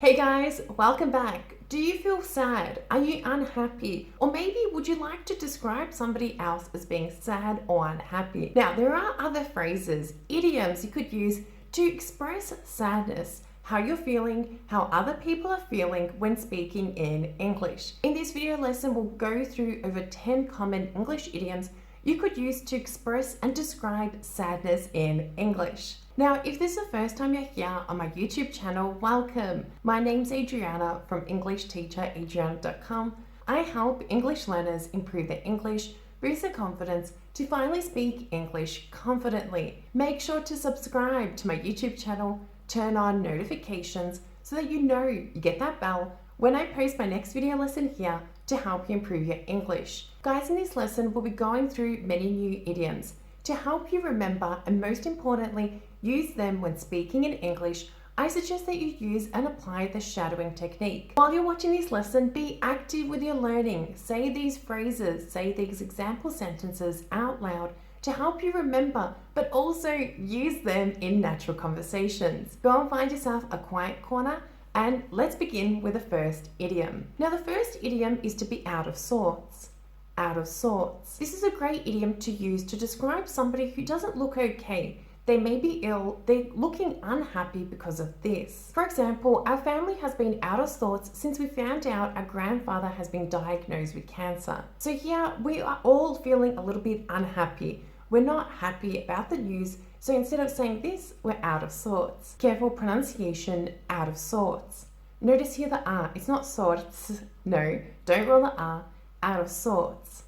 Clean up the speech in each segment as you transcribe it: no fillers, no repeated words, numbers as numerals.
Hey guys, welcome back. Do you feel sad? Are you unhappy? Or maybe would you like to describe somebody else as being sad or unhappy? Now, there are other phrases, idioms you could use to express sadness, how you're feeling, how other people are feeling when speaking in English. In this video lesson, we'll go through over 10 common English idioms you could use to express and describe sadness in English. Now, if this is the first time you're here on my YouTube channel, welcome. My name's Adriana from EnglishTeacherAdriana.com. I help English learners improve their English, boost their confidence to finally speak English confidently. Make sure to subscribe to my YouTube channel, turn on notifications so that you know you get that bell when I post my next video lesson here to help you improve your English. Guys, in this lesson, we'll be going through many new idioms to help you remember and most importantly, use them when speaking in English. I suggest that you use and apply the shadowing technique. While you're watching this lesson, be active with your learning. Say these phrases, say these example sentences out loud to help you remember, but also use them in natural conversations. Go and find yourself a quiet corner and let's begin with the first idiom. Now, the first idiom is to be out of sorts. Out of sorts. This is a great idiom to use to describe somebody who doesn't look okay. They may be ill, they're looking unhappy because of this. For example, our family has been out of sorts since we found out our grandfather has been diagnosed with cancer. So here we are all feeling a little bit unhappy. We're not happy about the news, so instead of saying this, we're out of sorts. Careful pronunciation, out of sorts. Notice here the R, it's not sorts, no, don't roll the R, out of sorts,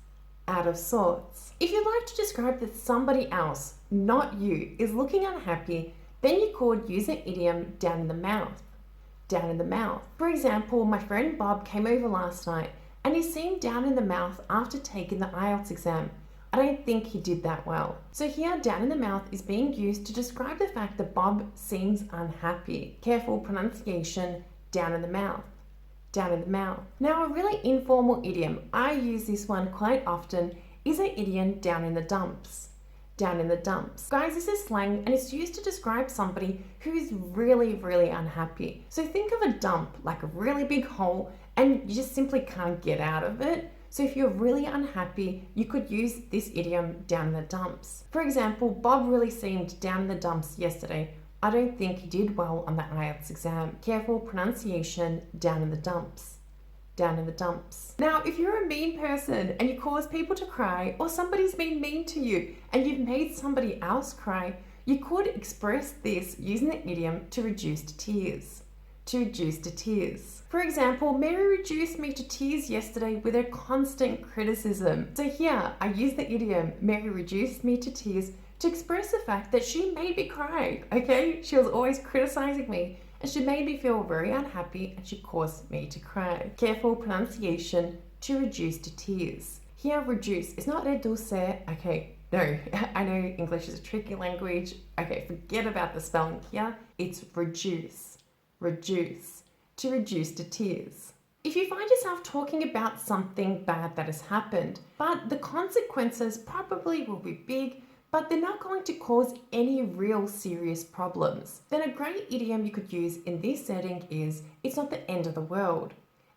out of sorts. If you'd like to describe that somebody else, not you, is looking unhappy, then you could use an idiom down in the mouth. Down in the mouth. For example, my friend Bob came over last night and he seemed down in the mouth after taking the IELTS exam. I don't think he did that well. So here, down in the mouth is being used to describe the fact that Bob seems unhappy. Careful pronunciation, down in the mouth. Down in the mouth. Now, a really informal idiom, I use this one quite often, is an idiom down in the dumps. Down in the dumps. Guys, this is slang and it's used to describe somebody who is really, really unhappy. So think of a dump, like a really big hole, and you just simply can't get out of it. So if you're really unhappy, you could use this idiom down in the dumps. For example, Bob really seemed down in the dumps yesterday. I don't think he did well on the IELTS exam. Careful pronunciation, down in the dumps. Down in the dumps. Now, if you're a mean person and you cause people to cry, or somebody's been mean to you and you've made somebody else cry, you could express this using the idiom to reduce to tears. To reduce to tears. For example, Mary reduced me to tears yesterday with her constant criticism. So here, I use the idiom, Mary reduced me to tears, to express the fact that she made me cry, okay? She was always criticizing me and she made me feel very unhappy and she caused me to cry. Careful pronunciation, to reduce to tears. Here, reduce is not reduce, okay? No, I know English is a tricky language. Okay, forget about the spelling here. It's reduce. Reduce, to reduce to tears. If you find yourself talking about something bad that has happened, but the consequences probably will be big, but they're not going to cause any real serious problems, then a great idiom you could use in this setting is, it's not the end of the world.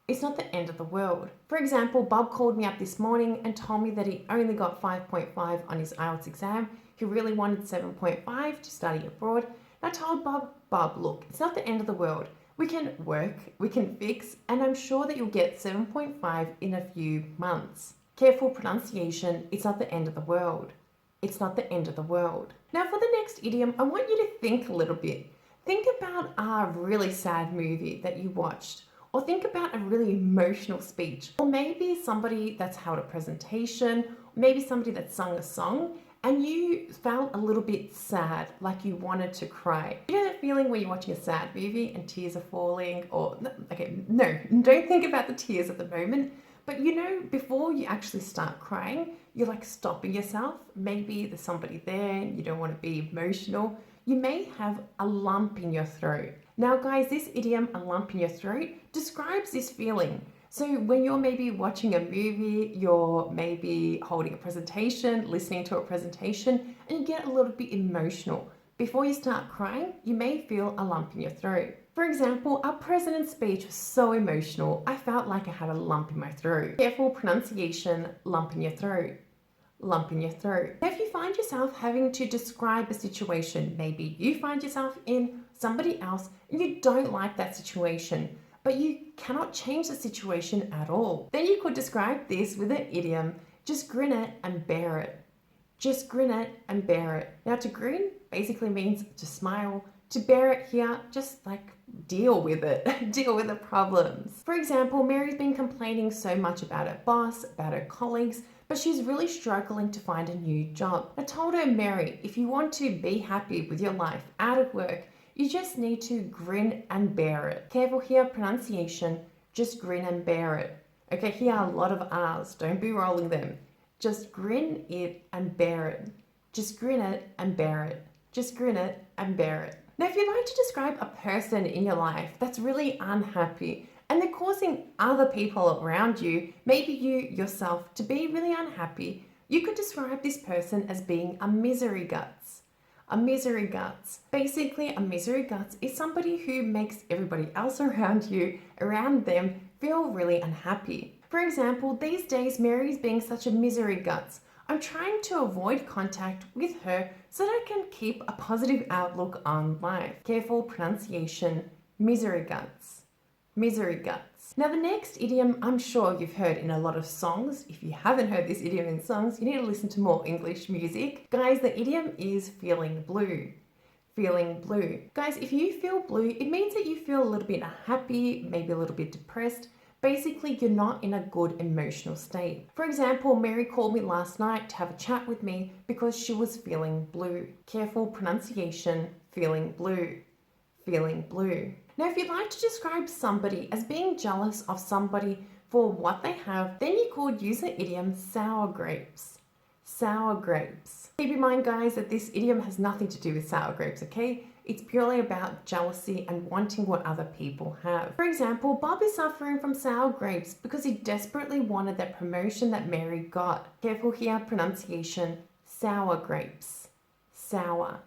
It's not the end of the world. For example, Bob called me up this morning and told me that he only got 5.5 on his IELTS exam. He really wanted 7.5 to study abroad. I told Bob, look, it's not the end of the world. We can work, we can fix, and I'm sure that you'll get 7.5 in a few months. Careful pronunciation, it's not the end of the world. It's not the end of the world. Now for the next idiom, I want you to think a little bit. Think about a really sad movie that you watched, or think about a really emotional speech, or maybe somebody that's held a presentation, maybe somebody that sung a song, and you felt a little bit sad, like you wanted to cry. You know that feeling when you're watching a sad movie and tears are falling, or, okay, no, don't think about the tears at the moment, but you know, before you actually start crying, you're like stopping yourself. Maybe there's somebody there and you don't want to be emotional. You may have a lump in your throat. Now guys, this idiom, a lump in your throat, describes this feeling. So when you're maybe watching a movie, you're maybe holding a presentation, listening to a presentation, and you get a little bit emotional. Before you start crying, you may feel a lump in your throat. For example, our president's speech was so emotional, I felt like I had a lump in my throat. Careful pronunciation, lump in your throat. Lump in your throat. Now, if you find yourself having to describe a situation, maybe you find yourself in somebody else and you don't like that situation, but you cannot change the situation at all, then you could describe this with an idiom, just grin it and bear it. Just grin it and bear it. Now, to grin basically means to smile. To bear it here, just like deal with it, deal with the problems. For example, Mary's been complaining so much about her boss, about her colleagues, but she's really struggling to find a new job. I told her, Mary, if you want to be happy with your life out of work, you just need to grin and bear it. Careful here, pronunciation, just grin and bear it. Okay, here are a lot of R's, don't be rolling them. Just grin it and bear it. Just grin it and bear it. Just grin it and bear it. Now, if you'd like to describe a person in your life that's really unhappy and they're causing other people around you, maybe you yourself, to be really unhappy, you could describe this person as being a misery guts. A misery guts. Basically, a misery guts is somebody who makes everybody else around you, around them, feel really unhappy. For example, these days, Mary's being such a misery guts. I'm trying to avoid contact with her so that I can keep a positive outlook on life. Careful pronunciation, misery guts. Misery guts. Now, the next idiom I'm sure you've heard in a lot of songs. If you haven't heard this idiom in songs, you need to listen to more English music. Guys, the idiom is feeling blue. Feeling blue. Guys, if you feel blue, it means that you feel a little bit unhappy, maybe a little bit depressed. Basically, you're not in a good emotional state. For example, Mary called me last night to have a chat with me because she was feeling blue. Careful pronunciation, feeling blue. Feeling blue. Now, if you'd like to describe somebody as being jealous of somebody for what they have, then you could use the idiom sour grapes. Sour grapes. Keep in mind, guys, that this idiom has nothing to do with sour grapes, okay? It's purely about jealousy and wanting what other people have. For example, Bob is suffering from sour grapes because he desperately wanted that promotion that Mary got. Careful here, pronunciation, sour grapes. Sour,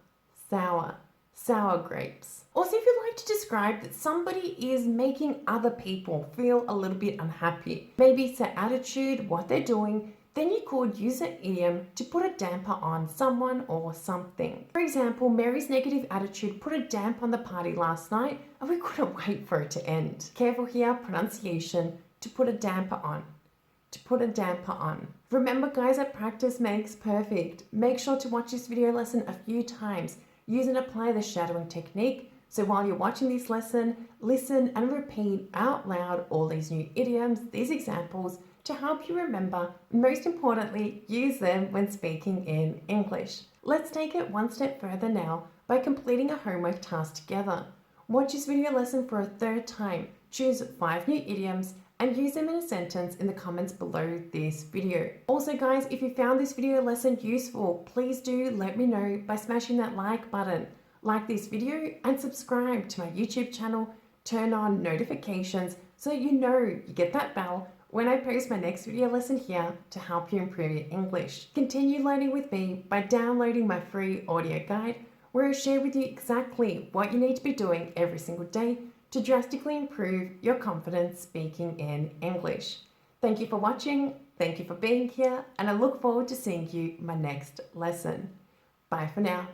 sour, sour grapes. Also, if you'd like to describe that somebody is making other people feel a little bit unhappy, maybe it's their attitude, what they're doing, then you could use an idiom to put a damper on someone or something. For example, Mary's negative attitude put a damper on the party last night and we couldn't wait for it to end. Careful here, pronunciation, to put a damper on. To put a damper on. Remember, guys, that practice makes perfect. Make sure to watch this video lesson a few times. Use and apply the shadowing technique. So while you're watching this lesson, listen and repeat out loud all these new idioms, these examples, to help you remember, and most importantly, use them when speaking in English. Let's take it one step further now by completing a homework task together. Watch this video lesson for a third time, choose 5 new idioms, and use them in a sentence in the comments below this video. Also, guys, if you found this video lesson useful, please do let me know by smashing that like button. Like this video and subscribe to my YouTube channel. Turn on notifications so you know you get that bell when I post my next video lesson here to help you improve your English. Continue learning with me by downloading my free audio guide where I share with you exactly what you need to be doing every single day to drastically improve your confidence speaking in English. Thank you for watching, thank you for being here, and I look forward to seeing you in my next lesson. Bye for now.